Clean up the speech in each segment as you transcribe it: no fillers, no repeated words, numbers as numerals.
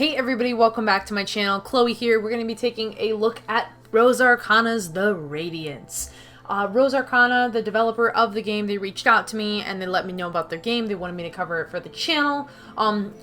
Hey everybody, welcome back to my channel. Chloe here. We're going to be taking a look at Rose Arcana's The Radiance. Rose Arcana, the developer of the game, they reached out to me and they let me know about their game. They wanted me to cover it for the channel.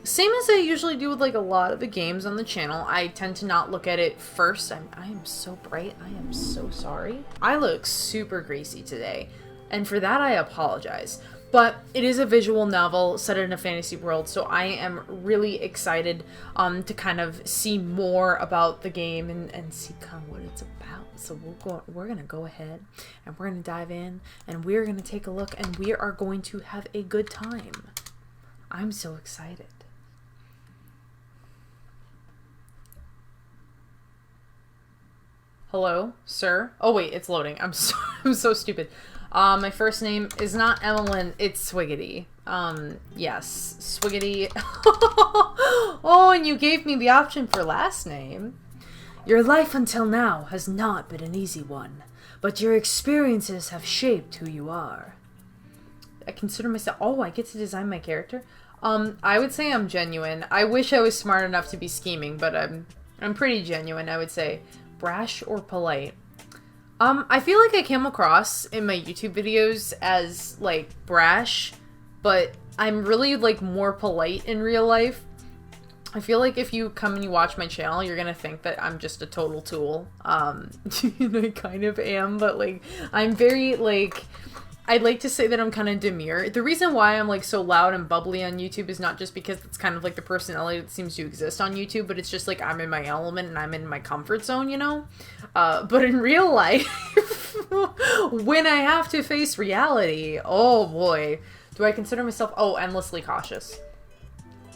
Same as I usually do with like a lot of the games on the channel. I tend to not look at it first. I am so bright. I am so sorry. I look super greasy today, and for that I apologize. But it is a visual novel set in a fantasy world, so I am really excited to kind of see more about the game and see kind of what it's about. So we're gonna go ahead and we're gonna dive in and we're gonna take a look and we are going to have a good time. I'm so excited. Hello, sir? Oh wait, it's loading. I'm so stupid. My first name is not Emmeline, it's Swiggity. Yes, Swiggity. Oh, and you gave me the option for last name. Your life until now has not been an easy one, but your experiences have shaped who you are. I consider myself... Oh, I get to design my character? I would say I'm genuine. I wish I was smart enough to be scheming, but I'm pretty genuine, I would say. Brash or polite? I feel like I came across in my YouTube videos as, like, brash, but I'm really, like, more polite in real life. I feel like if you come and you watch my channel, you're gonna think that I'm just a total tool. And I kind of am, but, like, I'm very, like... I'd like to say that I'm kind of demure. The reason why I'm like so loud and bubbly on YouTube is not just because it's kind of like the personality that seems to exist on YouTube, but it's just like I'm in my element and I'm in my comfort zone, you know? But in real life, when I have to face reality, oh boy, do I consider myself, endlessly cautious.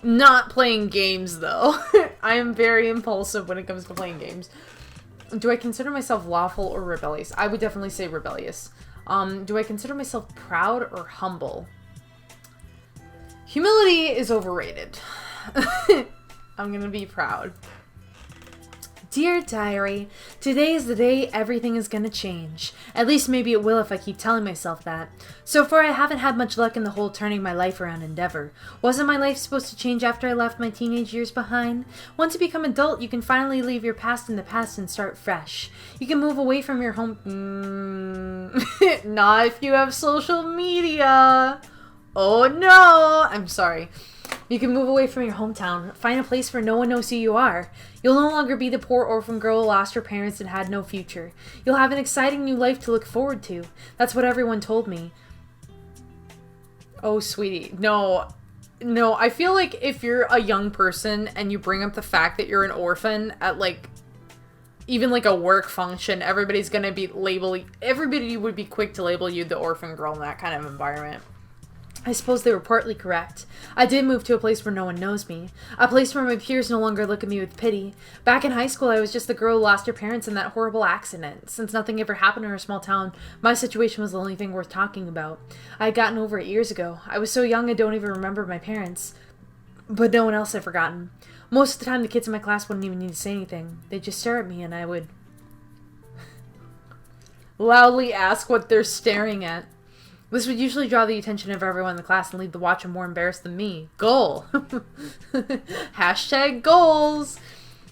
Not playing games though. I am very impulsive when it comes to playing games. Do I consider myself lawful or rebellious? I would definitely say rebellious. Do I consider myself proud or humble? Humility is overrated. I'm gonna be proud. Dear Diary, today is the day everything is gonna change. At least maybe it will if I keep telling myself that. So far I haven't had much luck in the whole turning my life around endeavor. Wasn't my life supposed to change after I left my teenage years behind? Once you become adult, you can finally leave your past in the past and start fresh. You can move away from your home... Not if you have social media. Oh no! I'm sorry. You can move away from your hometown, find a place where no one knows who you are. You'll no longer be the poor orphan girl who lost her parents and had no future. You'll have an exciting new life to look forward to. That's what everyone told me. Oh, sweetie. No, I feel like if you're a young person and you bring up the fact that you're an orphan at, like, even, like, a work function, everybody's gonna be everybody would be quick to label you the orphan girl in that kind of environment. I suppose they were partly correct. I did move to a place where no one knows me. A place where my peers no longer look at me with pity. Back in high school, I was just the girl who lost her parents in that horrible accident. Since nothing ever happened in our small town, my situation was the only thing worth talking about. I had gotten over it years ago. I was so young I don't even remember my parents. But no one else had forgotten. Most of the time, the kids in my class wouldn't even need to say anything. They'd just stare at me and I would loudly ask what they're staring at. This would usually draw the attention of everyone in the class and leave the watcher more embarrassed than me. Goal. Hashtag goals.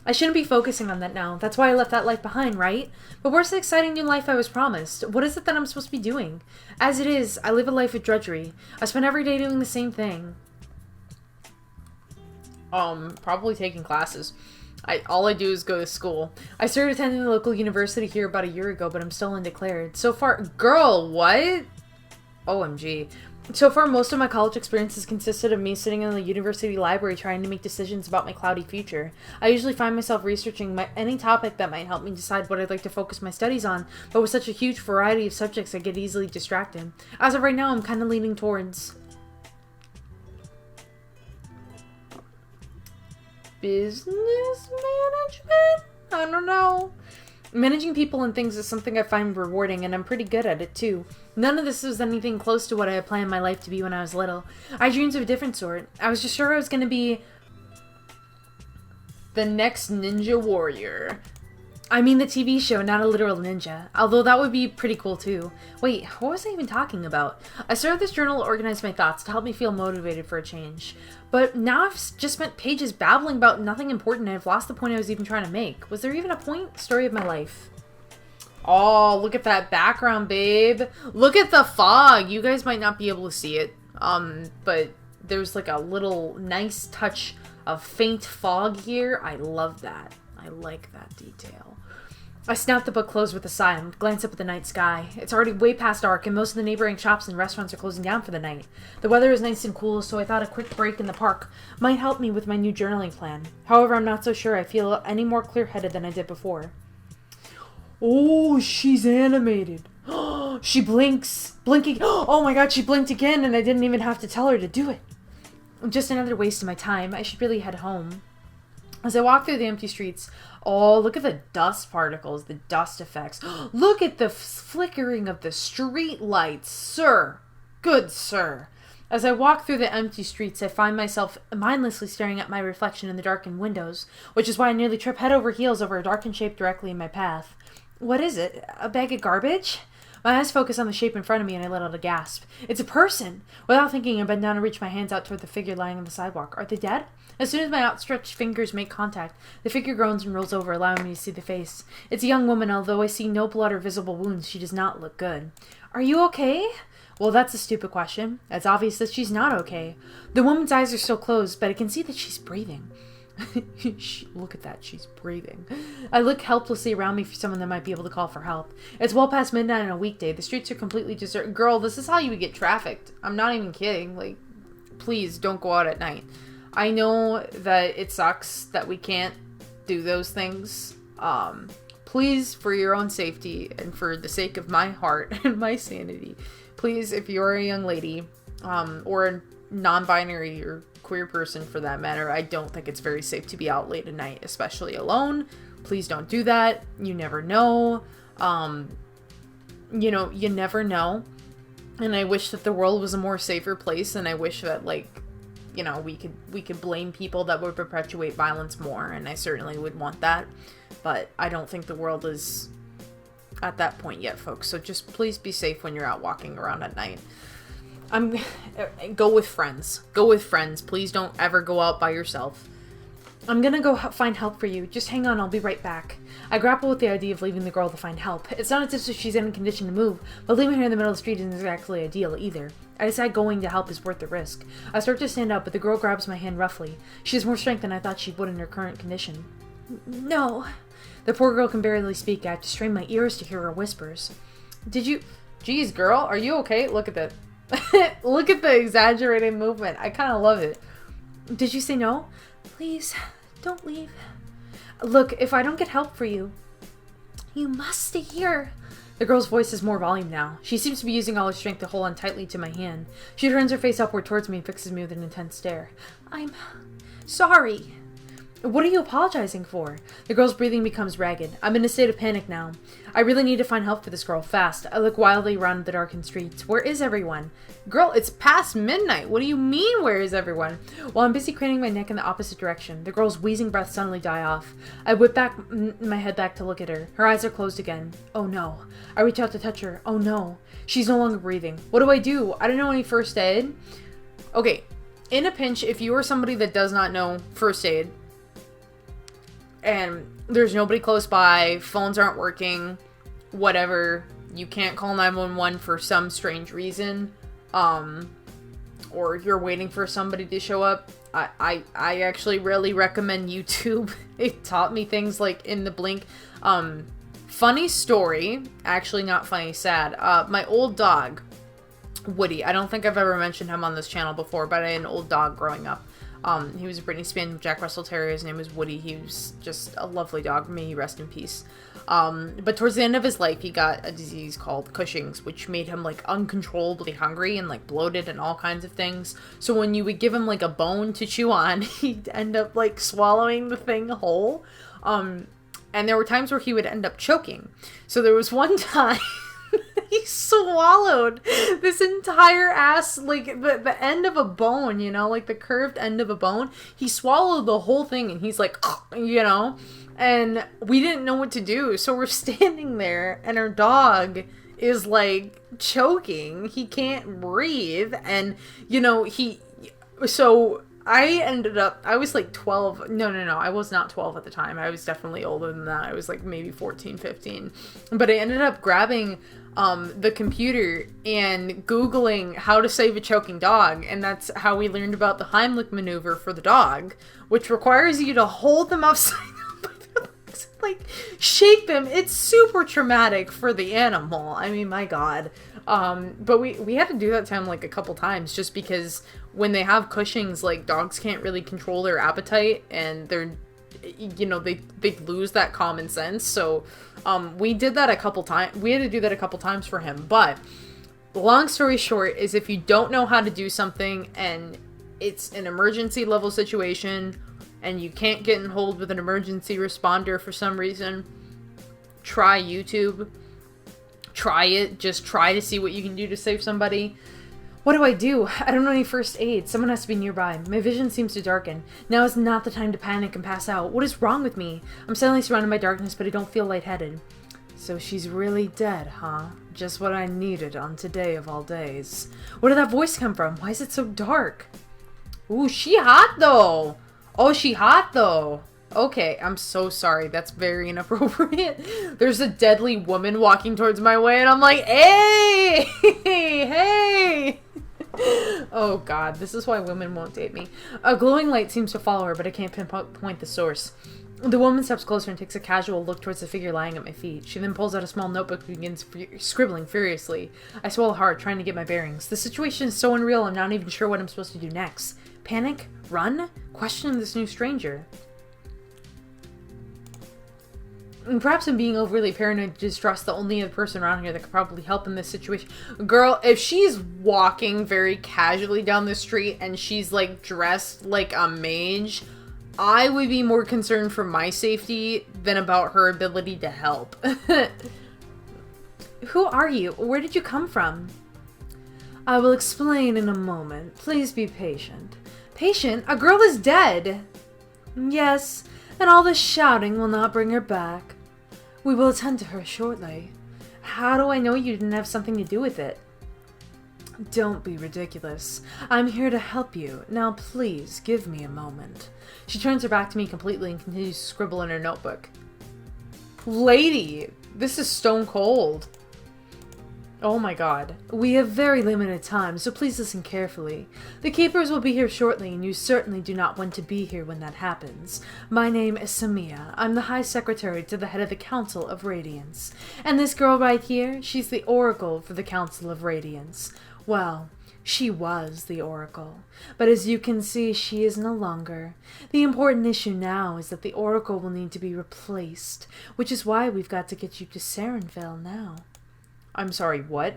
I shouldn't be focusing on that now. That's why I left that life behind, right? But where's the exciting new life I was promised? What is it that I'm supposed to be doing? As it is, I live a life of drudgery. I spend every day doing the same thing. Probably taking classes. All I do is go to school. I started attending the local university here about a year ago, but I'm still undeclared. So far, girl, what? OMG. So far, most of my college experiences consisted of me sitting in the university library trying to make decisions about my cloudy future. I usually find myself researching any topic that might help me decide what I'd like to focus my studies on, but with such a huge variety of subjects, I get easily distracted. As of right now, I'm kind of leaning towards business management? I don't know. Managing people and things is something I find rewarding, and I'm pretty good at it, too. None of this was anything close to what I had planned my life to be when I was little. I had dreams of a different sort. I was just sure I was going to be the next ninja warrior. I mean the TV show, not a literal ninja. Although that would be pretty cool too. Wait, what was I even talking about? I started this journal to organize my thoughts to help me feel motivated for a change. But now I've just spent pages babbling about nothing important and I've lost the point I was even trying to make. Was there even a point? Story of my life. Oh, look at that background, babe. Look at the fog. You guys might not be able to see it. But there's like a little nice touch of faint fog here. I love that. I like that detail. I snapped the book closed with a sigh and glanced up at the night sky. It's already way past dark and most of the neighboring shops and restaurants are closing down for the night. The weather is nice and cool, so I thought a quick break in the park might help me with my new journaling plan. However, I'm not so sure I feel any more clear-headed than I did before. Oh, she's animated. She blinks. Blinking. Oh my god, she blinked again and I didn't even have to tell her to do it. Just another waste of my time. I should really head home. As I walk through the empty streets, oh, look at the dust particles, the dust effects. Look at the flickering of the street lights, sir. Good sir. As I walk through the empty streets, I find myself mindlessly staring at my reflection in the darkened windows, which is why I nearly trip head over heels over a darkened shape directly in my path. What is it? A bag of garbage? My eyes focus on the shape in front of me and I let out a gasp. It's a person! Without thinking, I bend down and reach my hands out toward the figure lying on the sidewalk. Are they dead? As soon as my outstretched fingers make contact, the figure groans and rolls over, allowing me to see the face. It's a young woman, although I see no blood or visible wounds, she does not look good. Are you okay? Well, that's a stupid question. It's obvious that she's not okay. The woman's eyes are still closed, but I can see that she's breathing. Look at that, she's breathing. I look helplessly around me for someone that might be able to call for help. It's well past midnight on a weekday. The streets are completely deserted. Girl, this is how you would get trafficked. I'm not even kidding. Like, please don't go out at night. I know that it sucks that we can't do those things. Please, for your own safety and for the sake of my heart and my sanity, please, if you're a young lady, or a non-binary or queer person for that matter, I don't think it's very safe to be out late at night, especially alone. Please don't do that. You never know. You know, you never know. And I wish that the world was a more safer place, and I wish that, like, you know, we could blame people that would perpetuate violence more, and I certainly would want that. But I don't think the world is at that point yet, folks. So just please be safe when you're out walking around at night. Go with friends. Go with friends. Please don't ever go out by yourself. I'm gonna go find help for you. Just hang on, I'll be right back. I grapple with the idea of leaving the girl to find help. It's not as if she's in a condition to move, but leaving her in the middle of the street isn't exactly ideal either. I decide going to help is worth the risk. I start to stand up, but the girl grabs my hand roughly. She has more strength than I thought she would in her current condition. No. The poor girl can barely speak. I have to strain my ears to hear her whispers. Did you... Geez, girl, are you okay? Look at that. Look at the exaggerated movement. I kind of love it. Did you say no? Please, don't leave. Look, if I don't get help for you, you must stay here. The girl's voice has more volume now. She seems to be using all her strength to hold on tightly to my hand. She turns her face upward towards me and fixes me with an intense stare. I'm sorry. What are you apologizing for? The girl's breathing becomes ragged. I'm in a state of panic now. I really need to find help for this girl, fast. I look wildly around the darkened streets. Where is everyone? Girl, it's past midnight. What do you mean, where is everyone? While I'm busy craning my neck in the opposite direction, the girl's wheezing breath suddenly die off. I whip back my head back to look at her. Her eyes are closed again. Oh no. I reach out to touch her. Oh no. She's no longer breathing. What do? I don't know any first aid. Okay. In a pinch, if you are somebody that does not know first aid, and there's nobody close by, phones aren't working, whatever, you can't call 911 for some strange reason, or you're waiting for somebody to show up, I actually really recommend YouTube. It taught me things like in the blink. Funny story, actually not funny, sad. My old dog, Woody, I don't think I've ever mentioned him on this channel before, but I had an old dog growing up. He was a Brittany Spaniel Jack Russell Terrier. His name was Woody. He was just a lovely dog. May he rest in peace. But towards the end of his life, he got a disease called Cushing's, which made him, like, uncontrollably hungry and, like, bloated and all kinds of things. So when you would give him, like, a bone to chew on, he'd end up, like, swallowing the thing whole. And there were times where he would end up choking. So there was one time... He swallowed this entire ass, like the end of a bone, you know, like the curved end of a bone. He swallowed the whole thing and he's like, you know, and we didn't know what to do. So we're standing there and our dog is like choking. He can't breathe. And, you know, so I was like 12. No, I was not 12 at the time. I was definitely older than that. I was like maybe 14, 15. But I ended up grabbing the computer and Googling how to save a choking dog. And that's how we learned about the Heimlich maneuver for the dog, which requires you to hold them upside down by their legs, like shake them. It's super traumatic for the animal. I mean, my God. But we had to do that to him like a couple times just because when they have Cushing's, like, dogs can't really control their appetite and they're, you know, they lose that common sense. So, we did that a couple times. We had to do that a couple times for him. But long story short is if you don't know how to do something and it's an emergency level situation and you can't get in hold with an emergency responder for some reason, try YouTube. Try it. Just try to see what you can do to save somebody. What do? I don't know any first aid. Someone has to be nearby. My vision seems to darken. Now is not the time to panic and pass out. What is wrong with me? I'm suddenly surrounded by darkness, but I don't feel lightheaded. So she's really dead, huh? Just what I needed on today of all days. Where did that voice come from? Why is it so dark? Ooh, she hot though. Oh, she hot though. Okay, I'm so sorry. That's very inappropriate. There's a deadly woman walking towards my way, and I'm like, hey! Hey! Oh God, this is why women won't date me. A glowing light seems to follow her, but I can't pinpoint the source. The woman steps closer and takes a casual look towards the figure lying at my feet. She then pulls out a small notebook and begins scribbling furiously. I swallow hard, trying to get my bearings. The situation is so unreal, I'm not even sure what I'm supposed to do next. Panic? Run? Question this new stranger. And perhaps I'm being overly paranoid to distrust the only other person around here that could probably help in this situation. Girl, if she's walking very casually down the street and she's like dressed like a mage, I would be more concerned for my safety than about her ability to help. Who are you? Where did you come from? I will explain in a moment. Please be patient. Patient? A girl is dead. Yes, and all this shouting will not bring her back. We will attend to her shortly. How do I know you didn't have something to do with it? Don't be ridiculous. I'm here to help you. Now please, give me a moment. She turns her back to me completely and continues to scribble in her notebook. Lady, this is stone cold. Oh my God. We have very limited time, so please listen carefully. The keepers will be here shortly, and you certainly do not want to be here when that happens. My name is Samia. I'm the High Secretary to the head of the Council of Radiance. And this girl right here, she's the Oracle for the Council of Radiance. Well, she was the Oracle, but as you can see, she is no longer. The important issue now is that the Oracle will need to be replaced, which is why we've got to get you to Sarenvale now. I'm sorry, what?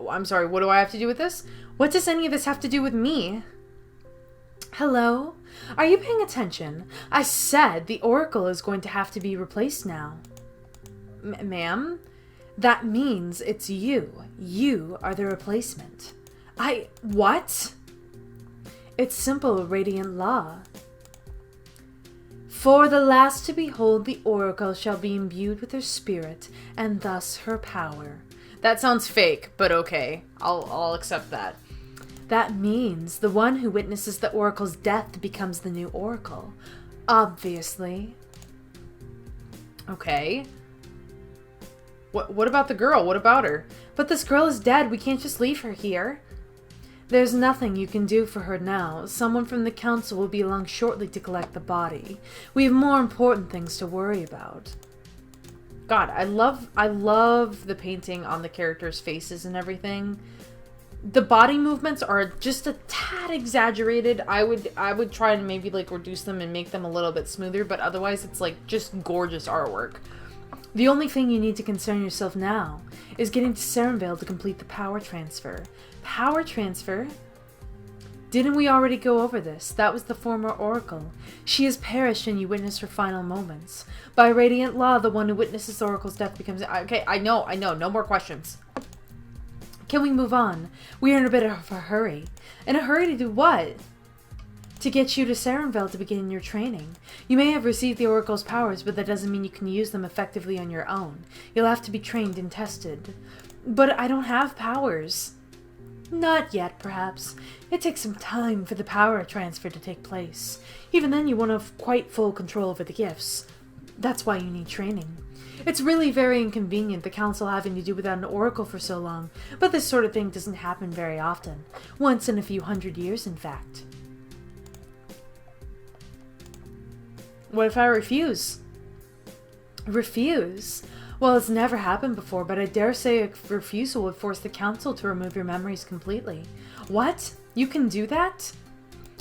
I'm sorry, what do I have to do with this? What does any of this have to do with me? Hello? Are you paying attention? I said the Oracle is going to have to be replaced now. Ma'am? That means it's you. You are the replacement. What? It's simple radiant law. For the last to behold the Oracle shall be imbued with her spirit, and thus her power. That sounds fake, but okay. I'll accept that. That means the one who witnesses the Oracle's death becomes the new Oracle. Obviously. Okay. What about the girl? What about her? But this girl is dead. We can't just leave her here. There's nothing you can do for her now. Someone from the council will be along shortly to collect the body. We have more important things to worry about. God, I love the painting on the characters' faces and everything. The body movements are just a tad exaggerated. I would try to maybe like reduce them and make them a little bit smoother, but otherwise it's like just gorgeous artwork. The only thing you need to concern yourself now is getting to Sarenvale to complete the power transfer. Power transfer? Didn't we already go over this? That was the former Oracle. She has perished and you witnessed her final moments. By radiant law, the one who witnesses the Oracle's death becomes... Okay, I know. No more questions. Can we move on? We are in a bit of a hurry. In a hurry to do what? To get you to Sarenvale to begin your training. You may have received the Oracle's powers, but that doesn't mean you can use them effectively on your own. You'll have to be trained and tested. But I don't have powers. Not yet, perhaps. It takes some time for the power transfer to take place. Even then, you won't have quite full control over the gifts. That's why you need training. It's really very inconvenient, the Council having to do without an Oracle for so long, but this sort of thing doesn't happen very often. Once in a few hundred years, in fact. What if I refuse? Refuse? Well, it's never happened before, but I dare say a refusal would force the Council to remove your memories completely. What? You can do that?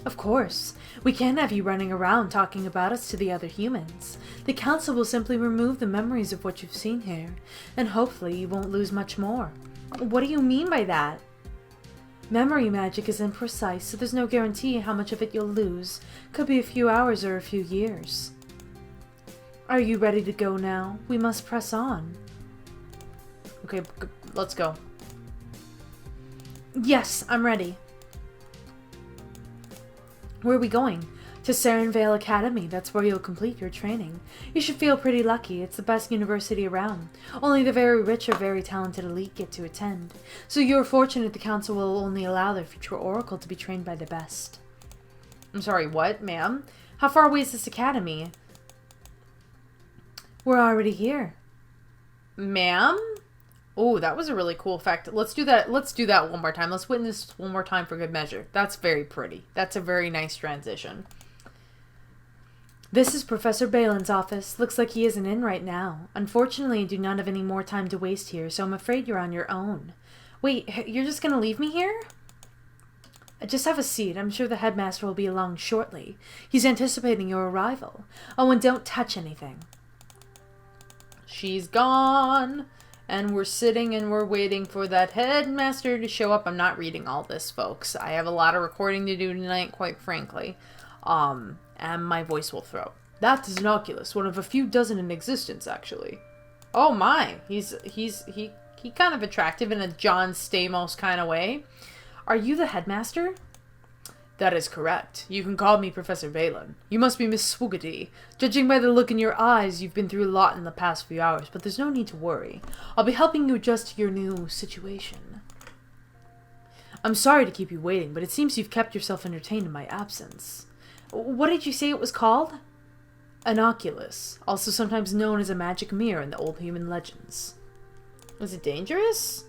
Of course. We can't have you running around talking about us to the other humans. The Council will simply remove the memories of what you've seen here, and hopefully you won't lose much more. What do you mean by that? Memory magic is imprecise, so there's no guarantee how much of it you'll lose. Could be a few hours or a few years. Are you ready to go now? We must press on. Okay, let's go. Yes, I'm ready. Where are we going? To Sarenvale Academy. That's where you'll complete your training. You should feel pretty lucky. It's the best university around. Only the very rich or very talented elite get to attend. So you're fortunate the Council will only allow their future Oracle to be trained by the best. I'm sorry, what, ma'am? How far away is this academy? We're already here. Ma'am? Oh, that was a really cool fact. Let's do that. Let's do that one more time. Let's witness one more time for good measure. That's very pretty. That's a very nice transition. This is Professor Balin's office. Looks like he isn't in right now. Unfortunately, I do not have any more time to waste here, so I'm afraid you're on your own. Wait, you're just gonna leave me here? Just have a seat. I'm sure the headmaster will be along shortly. He's anticipating your arrival. Oh, and don't touch anything. She's gone. And we're sitting and we're waiting for that headmaster to show up. I'm not reading all this, folks. I have a lot of recording to do tonight, quite frankly. And my voice will throw. That is an Oculus, one of a few dozen in existence, actually. Oh my, he kind of attractive in a John Stamos kind of way. Are you the headmaster? That is correct. You can call me Professor Balin. You must be Miss Swoogity. Judging by the look in your eyes, you've been through a lot in the past few hours, but there's no need to worry. I'll be helping you adjust to your new situation. I'm sorry to keep you waiting, but it seems you've kept yourself entertained in my absence. What did you say it was called? An Oculus, also sometimes known as a magic mirror in the old human legends. Was it dangerous?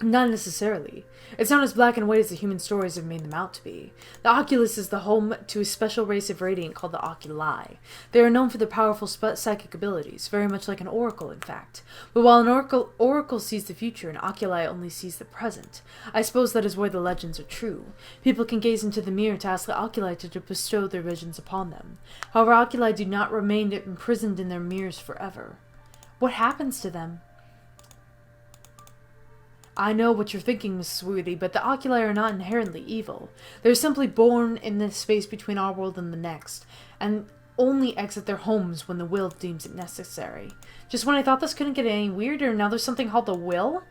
Not necessarily. It's not as black and white as the human stories have made them out to be. The Oculus is the home to a special race of radiant called the Oculi. They are known for their powerful psychic abilities, very much like an oracle, in fact. But while an oracle sees the future, an Oculi only sees the present. I suppose that is why the legends are true. People can gaze into the mirror to ask the Oculi to bestow their visions upon them. However, Oculi do not remain imprisoned in their mirrors forever. What happens to them? I know what you're thinking, Miss Swoogity, but the Oculi are not inherently evil. They're simply born in the space between our world and the next, and only exit their homes when the will deems it necessary. Just when I thought this couldn't get any weirder, now there's something called the will?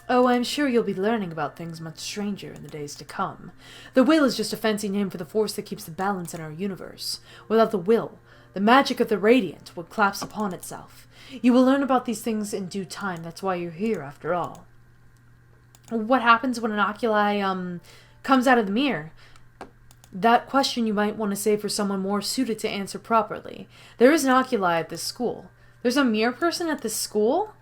Oh, I'm sure you'll be learning about things much stranger in the days to come. The will is just a fancy name for the force that keeps the balance in our universe. Without the will, the magic of the radiant would collapse upon itself. You will learn about these things in due time. That's why you're here, after all. What happens when an Oculi, comes out of the mirror? That question you might want to save for someone more suited to answer properly. There is an Oculi at this school. There's a mirror person at this school?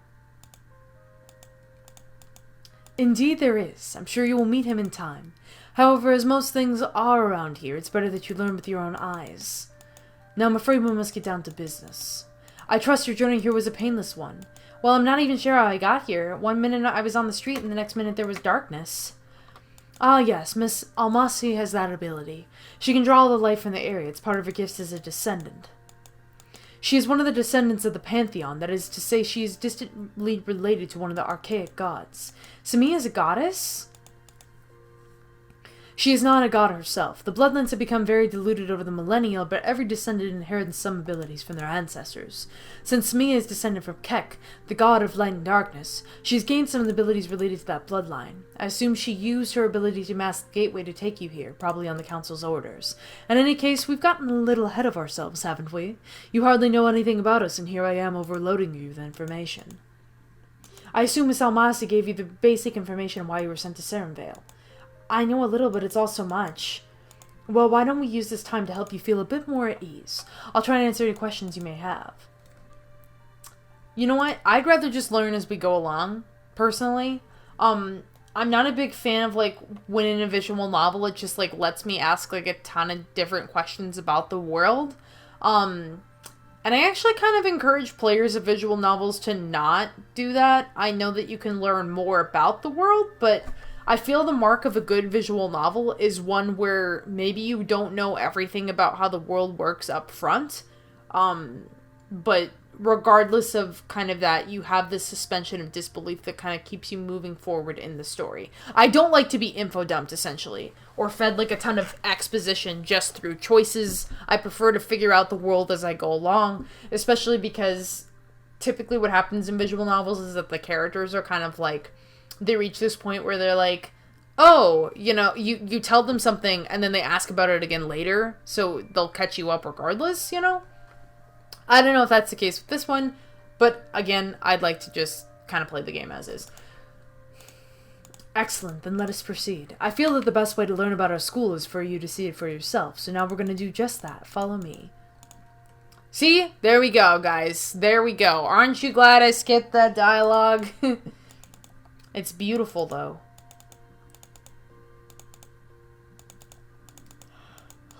Indeed there is. I'm sure you will meet him in time. However, as most things are around here, it's better that you learn with your own eyes. Now I'm afraid we must get down to business. I trust your journey here was a painless one. Well, I'm not even sure how I got here. One minute I was on the street and the next minute there was darkness. Ah yes, Miss Almasi has that ability. She can draw the light from the area. It's part of her gifts as a descendant. She is one of the descendants of the Pantheon. That is to say, she is distantly related to one of the archaic gods. So me as a goddess? She is not a god herself. The bloodlines have become very diluted over the millennia, but every descendant inherits some abilities from their ancestors. Since Mia is descended from Kek, the god of light and darkness, she has gained some of the abilities related to that bloodline. I assume she used her ability to mask the gateway to take you here, probably on the Council's orders. In any case, we've gotten a little ahead of ourselves, haven't we? You hardly know anything about us, and here I am overloading you with information. I assume Miss Almasi gave you the basic information on why you were sent to Serenvale. I know a little, but it's all so much. Well, why don't we use this time to help you feel a bit more at ease? I'll try and answer any questions you may have. You know what? I'd rather just learn as we go along, personally. I'm not a big fan of, like, when in a visual novel it just, like, lets me ask, like, a ton of different questions about the world. And I actually kind of encourage players of visual novels to not do that. I know that you can learn more about the world, but I feel the mark of a good visual novel is one where maybe you don't know everything about how the world works up front, but regardless of kind of that, you have this suspension of disbelief that kind of keeps you moving forward in the story. I don't like to be info dumped, essentially, or fed like a ton of exposition just through choices. I prefer to figure out the world as I go along, especially because typically what happens in visual novels is that the characters are kind of like, they reach this point where they're like, oh, you know, you tell them something and then they ask about it again later, so they'll catch you up regardless, you know? I don't know if that's the case with this one, but again, I'd like to just kind of play the game as is. Excellent, then let us proceed. I feel that the best way to learn about our school is for you to see it for yourself, so now we're going to do just that. Follow me. See? There we go, guys. There we go. Aren't you glad I skipped that dialogue? It's beautiful, though.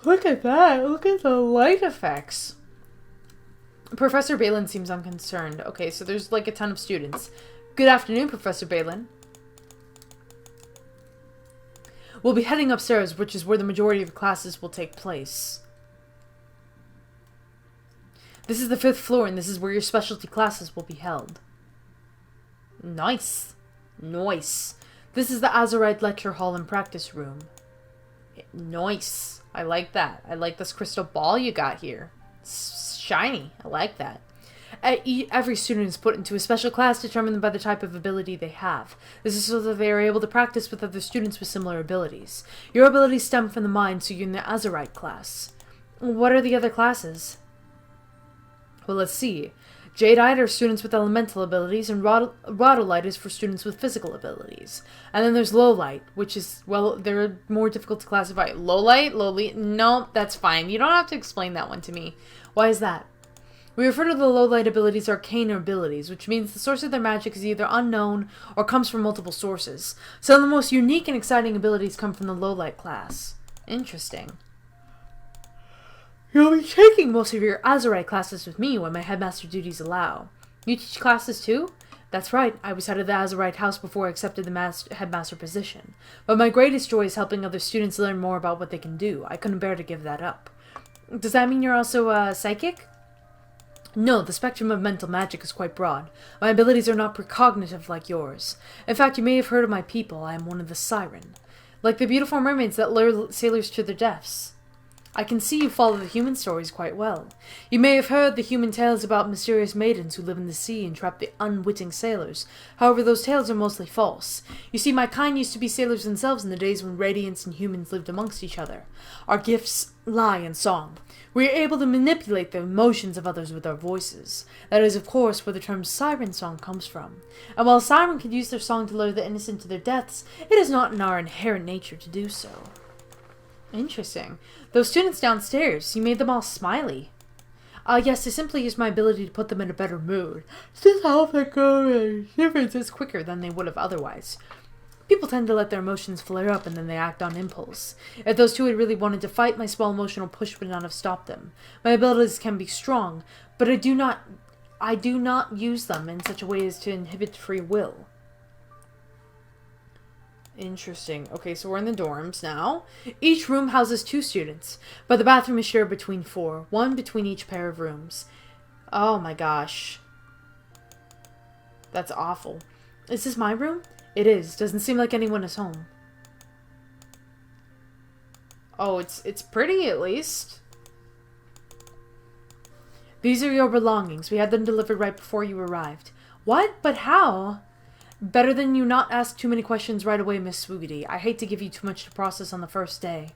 Look at that. Look at the light effects. Professor Balin seems unconcerned. Okay, so there's like a ton of students. Good afternoon, Professor Balin. We'll be heading upstairs, which is where the majority of classes will take place. This is the 5th floor, and this is where your specialty classes will be held. Nice. Nice. This is the Azurite Lecture Hall and Practice Room. Nice. I like that. I like this crystal ball you got here. It's shiny. I like that. Every student is put into a special class determined by the type of ability they have. This is so that they are able to practice with other students with similar abilities. Your abilities stem from the mind, so you're in the Azurite class. What are the other classes? Well, let's see. Jadeite are students with elemental abilities, and Rhodolite is for students with physical abilities. And then there's Lowlight, which is, well, they're more difficult to classify. Lowlight? No, that's fine. You don't have to explain that one to me. Why is that? We refer to the Lowlight abilities arcane abilities, which means the source of their magic is either unknown or comes from multiple sources. Some of the most unique and exciting abilities come from the Lowlight class. Interesting. You'll be taking most of your Azurite classes with me when my headmaster duties allow. You teach classes too? That's right, I was head of the Azurite house before I accepted the headmaster position. But my greatest joy is helping other students learn more about what they can do. I couldn't bear to give that up. Does that mean you're also psychic? No, the spectrum of mental magic is quite broad. My abilities are not precognitive like yours. In fact, you may have heard of my people. I am one of the Siren. Like the beautiful mermaids that lure sailors to their deaths. I can see you follow the human stories quite well. You may have heard the human tales about mysterious maidens who live in the sea and trap the unwitting sailors. However, those tales are mostly false. You see, my kind used to be sailors themselves in the days when Radiants and humans lived amongst each other. Our gifts lie in song. We are able to manipulate the emotions of others with our voices. That is, of course, where the term siren song comes from. And while a siren could use their song to lure the innocent to their deaths, it is not in our inherent nature to do so. Interesting. Those students downstairs, you made them all smiley. Yes, I simply used my ability to put them in a better mood. This helps them go differences quicker than they would have otherwise. People tend to let their emotions flare up and then they act on impulse. If those two had really wanted to fight, my small emotional push would not have stopped them. My abilities can be strong, but I do not use them in such a way as to inhibit free will. Interesting. Okay, so we're in the dorms now. Each room houses 2 students, but the bathroom is shared between 4, one between each pair of rooms. Oh my gosh. That's awful. Is this my room? It is. Doesn't seem like anyone is home. Oh, it's pretty at least. These are your belongings. We had them delivered right before you arrived. What? But how? Better than you not ask too many questions right away, Miss Swoogity. I hate to give you too much to process on the first day.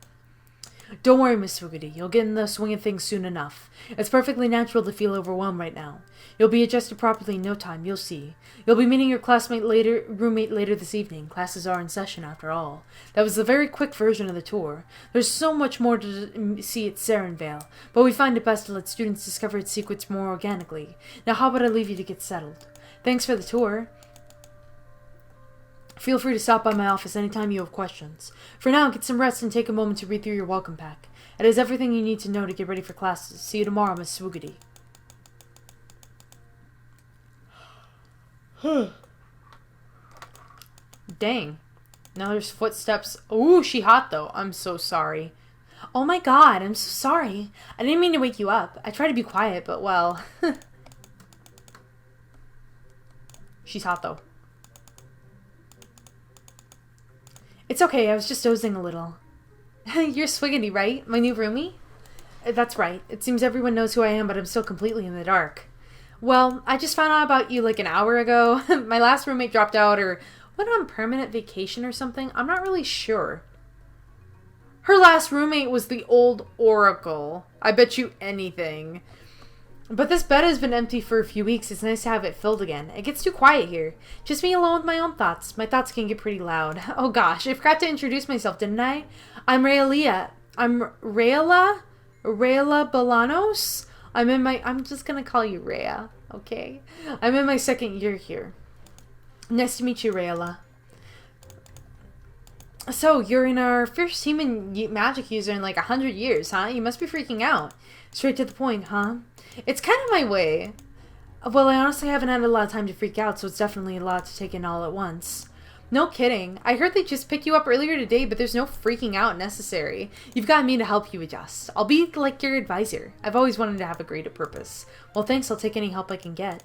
Don't worry, Miss Swoogity. You'll get in the swing of things soon enough. It's perfectly natural to feel overwhelmed right now. You'll be adjusted properly in no time, you'll see. You'll be meeting your roommate later this evening. Classes are in session, after all. That was a very quick version of the tour. There's so much more to see at Sarenvale, but we find it best to let students discover its secrets more organically. Now how about I leave you to get settled? Thanks for the tour. Feel free to stop by my office anytime you have questions. For now, get some rest and take a moment to read through your welcome pack. It has everything you need to know to get ready for classes. See you tomorrow, Miss Swoogity. Dang. Now there's footsteps. Ooh, she hot though. I'm so sorry. Oh my god, I'm so sorry. I didn't mean to wake you up. I tried to be quiet, but well. She's hot though. It's okay, I was just dozing a little. You're Swiggity, right? My new roomie? That's right. It seems everyone knows who I am, but I'm still completely in the dark. Well, I just found out about you like an hour ago. My last roommate dropped out or went on permanent vacation or something. I'm not really sure. Her last roommate was the old Oracle. I bet you anything. But this bed has been empty for a few weeks. It's nice to have it filled again. It gets too quiet here. Just me alone with my own thoughts. My thoughts can get pretty loud. Oh gosh, I forgot to introduce myself, didn't I? I'm Raelia. I'm Raela Bolanos. I'm just gonna call you Rhea, okay? I'm in my second year here. Nice to meet you, Raela. So, you're in our first human magic user in like 100 years, huh? You must be freaking out. Straight to the point, huh? It's kind of my way. Well, I honestly haven't had a lot of time to freak out, so it's definitely a lot to take in all at once. No kidding. I heard they just picked you up earlier today, but there's no freaking out necessary. You've got me to help you adjust. I'll be like your advisor. I've always wanted to have a greater purpose. Well, thanks. I'll take any help I can get.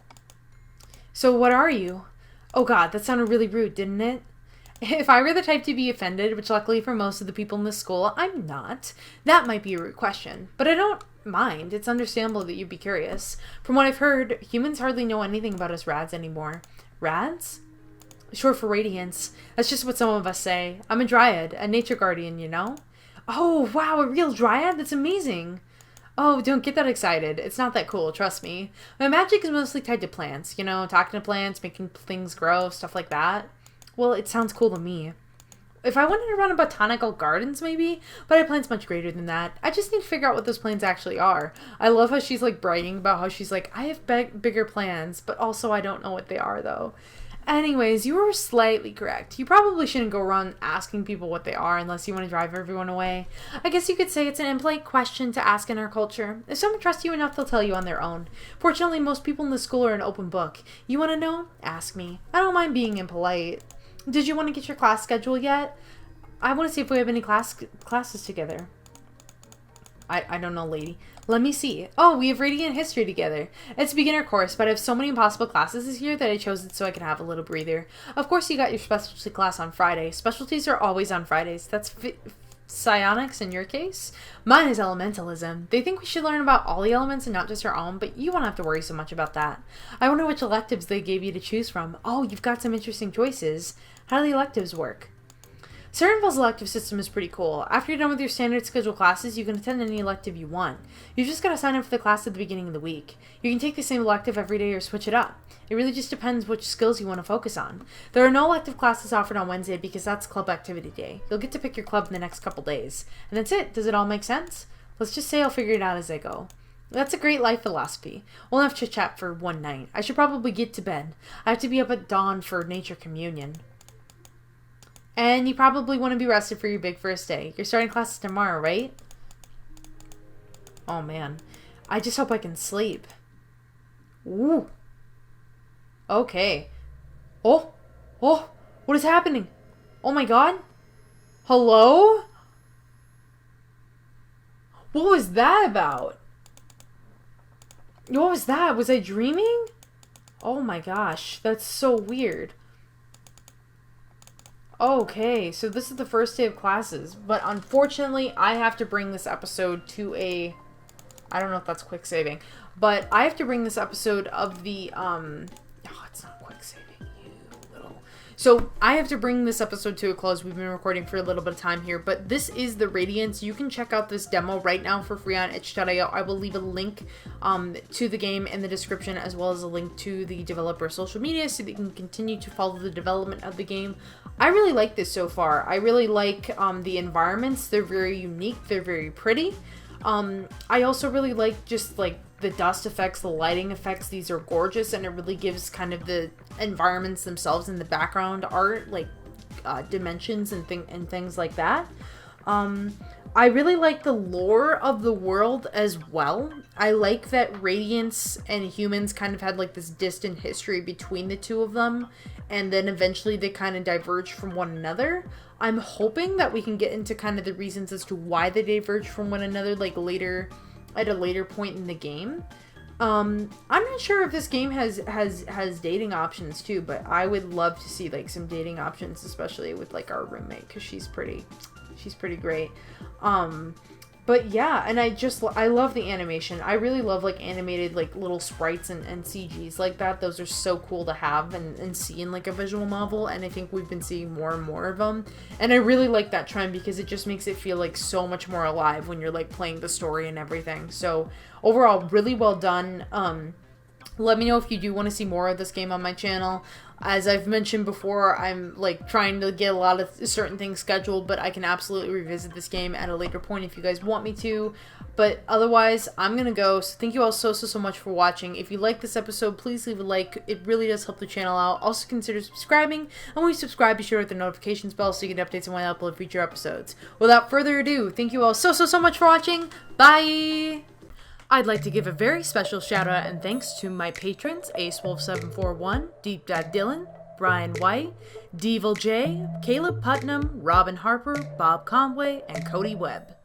So, what are you? Oh god, that sounded really rude, didn't it? If I were the type to be offended, which luckily for most of the people in this school, I'm not, that might be a rude question. But I don't mind. It's understandable that you'd be curious. From what I've heard, humans hardly know anything about us rads anymore. Rads? Short for radiance. That's just what some of us say. I'm a dryad, a nature guardian, you know? Oh, wow, a real dryad? That's amazing. Oh, don't get that excited. It's not that cool, trust me. My magic is mostly tied to plants, you know, talking to plants, making things grow, stuff like that. Well, it sounds cool to me. If I wanted to run a botanical gardens, maybe, but I plans much greater than that. I just need to figure out what those plans actually are. I love how she's like bragging about how she's like, I have bigger plans, but also I don't know what they are though. Anyways, you were slightly correct. You probably shouldn't go around asking people what they are unless you want to drive everyone away. I guess you could say it's an impolite question to ask in our culture. If someone trusts you enough, they'll tell you on their own. Fortunately, most people in the school are an open book. You want to know? Ask me. I don't mind being impolite. Did you want to get your class schedule yet? I want to see if we have any classes together. I don't know, lady. Let me see. Oh, we have Radiant History together. It's a beginner course, but I have so many impossible classes this year that I chose it so I can have a little breather. Of course, you got your specialty class on Friday. Specialties are always on Fridays. That's psionics in your case. Mine is elementalism. They think we should learn about all the elements and not just our own, but you won't have to worry so much about that. I wonder which electives they gave you to choose from. Oh, you've got some interesting choices. How do the electives work? Sarenville's elective system is pretty cool. After you're done with your standard schedule classes, you can attend any elective you want. You've just got to sign up for the class at the beginning of the week. You can take the same elective every day or switch it up. It really just depends which skills you want to focus on. There are no elective classes offered on Wednesday because that's club activity day. You'll get to pick your club in the next couple days. And that's it. Does it all make sense? Let's just say I'll figure it out as I go. That's a great life philosophy. We'll have chit-chat for one night. I should probably get to bed. I have to be up at dawn for nature communion. And you probably want to be rested for your big first day. You're starting classes tomorrow, right? Oh, man. I just hope I can sleep. Ooh. Okay. Oh. Oh. What is happening? Oh, my God. Hello? What was that about? What was that? Was I dreaming? Oh, my gosh. That's so weird. Okay, so this is the first day of classes, but unfortunately, I have to bring this episode to a... I don't know if that's quick saving, but I have to bring this episode of the, Oh, it's not quick saving, you little... So, I have to bring this episode to a close. We've been recording for a little bit of time here, but this is the Radiance. You can check out this demo right now for free on itch.io. I will leave a link to the game in the description, as well as a link to the developer social media, so that you can continue to follow the development of the game. I really like this so far. I really like the environments. They're very unique. They're very pretty. I also really like just like the dust effects, the lighting effects. These are gorgeous, and it really gives kind of the environments themselves and the background art like dimensions and things like that. I really like the lore of the world as well. I like that Radiance and humans kind of had like this distant history between the two of them, and then eventually they kind of diverged from one another. I'm hoping that we can get into kind of the reasons as to why they diverged from one another, like later, at a later point in the game. I'm not sure if this game has dating options too, but I would love to see like some dating options, especially with like our roommate, because she's pretty great. But yeah, and I love the animation. I really love like animated like little sprites and CGs like that. Those are so cool to have and see in like a visual novel, and I think we've been seeing more and more of them. And I really like that trend because it just makes it feel like so much more alive when you're like playing the story and everything. So overall, really well done. Let me know if you do want to see more of this game on my channel. As I've mentioned before, I'm like trying to get a lot of certain things scheduled, but I can absolutely revisit this game at a later point if you guys want me to. But otherwise, I'm gonna go. So thank you all so much for watching. If you like this episode, please leave a like. It really does help the channel out. Also consider subscribing, and when you subscribe, be sure to hit the notifications bell so you get updates on when I upload future episodes. Without further ado, thank you all so much for watching. Bye! I'd like to give a very special shout out and thanks to my patrons, AceWolf741, Deep Dive Dylan, Brian White, Devil J, Caleb Putnam, Robin Harper, Bob Conway, and Cody Webb.